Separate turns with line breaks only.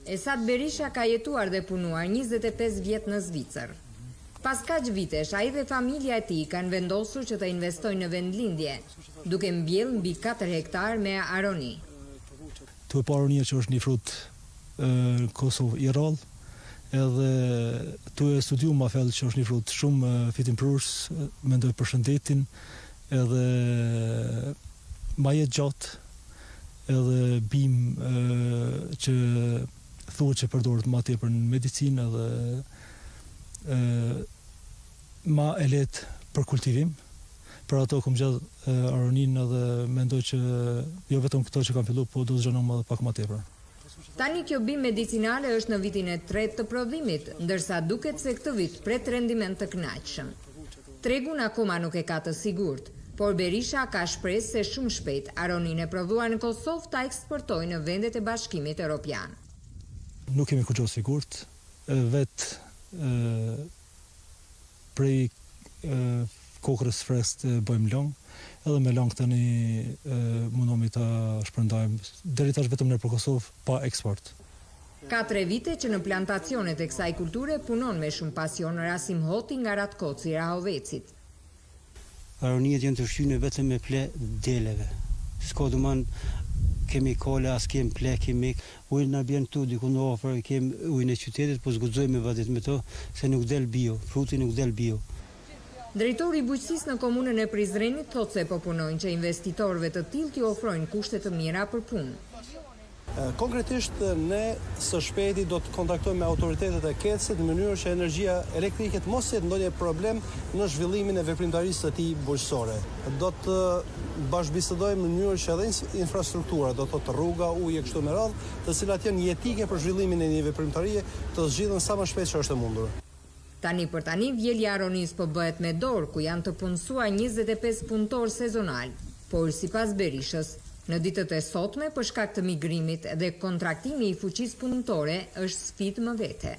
Esad Berisha ka jetuar dhe punuar 25 vjet në Zvicër. Pas kaq vitesh, ai dhe familja e tij kanë vendosur që të investojnë në vendlindje, duke mbjellë mbi 4 hektar me aroni.
Tu e pa aronia që është një frut Kosovë i rrallë, edhe tu e studiu ma fell që është një frut shumë fitimprurës, mendoj për shëndetin, edhe ma jetë gjatë, edhe bim që thuhet që përdoret ma tepër në medicinë edhe ma e lehtë për kultivim. Për ato kom gjatë aronin edhe mendoj që jo vetëm këto që kam fillu, po do të zgjonom edhe pak ma tepër.
Tani kjo bim medicinale është në vitin e 3 të prodhimit, ndërsa duket se këtë vit pret rendiment të kënaqshëm. Tregun akoma nuk e ka të sigurt, por Berisha ka shpresë se shumë shpejt aronin e prodhuar në Kosovë ta eksportojë në vendet e Bashkimit Evropian.
Nuk kemi kur sigurt, vetë prej kokrës freskët bëjmë long, edhe me long tani mundomi ta shpërndajmë deri tash vetëm në për Kosovë pa eksport.
Ka 3 vite që në plantacionet e kësaj kulture punon me shumë pasion Rasim Hoti nga Ratkoci i Rahovecit.
Aroniet janë të shtyne vetëm me ple deleve. S'ka domon kemikale, as kem ple kimik. Ujë na bjen këtu diku në afër, kem ujin e qytetit, po zguxojmë vërtet me to se nuk del bio, fruti nuk del bio.
Drejtori i bujqësisë në komunën e Prizrenit thotë se po punojnë që investitorëve të tillë t'i ofrojnë kushte të mira për punë.
Konkretisht ne së shpejti do të kontaktojmë me autoritetet e KEC-it në mënyrë që energjia elektrike të mos jetë ndonjë problem në zhvillimin e veprimtarisë së tij bujqësore. Do të bashkëbisedojmë në mënyrë që edhe infrastruktura, do të thotë rruga, uji e kështu me radhë, të cilat janë jetike për zhvillimin e një veprimtarie, të zgjidhen sa më shpejt që është e mundur.
Tani për tani vjelja aronis po bëhet me dorë, ku janë të punësuar 25 punëtor sezonal, por sipas Berishës, në ditët e sotme për shkak të migrimit dhe kontraktimi i fuqisë punëtore është sfidë më vete.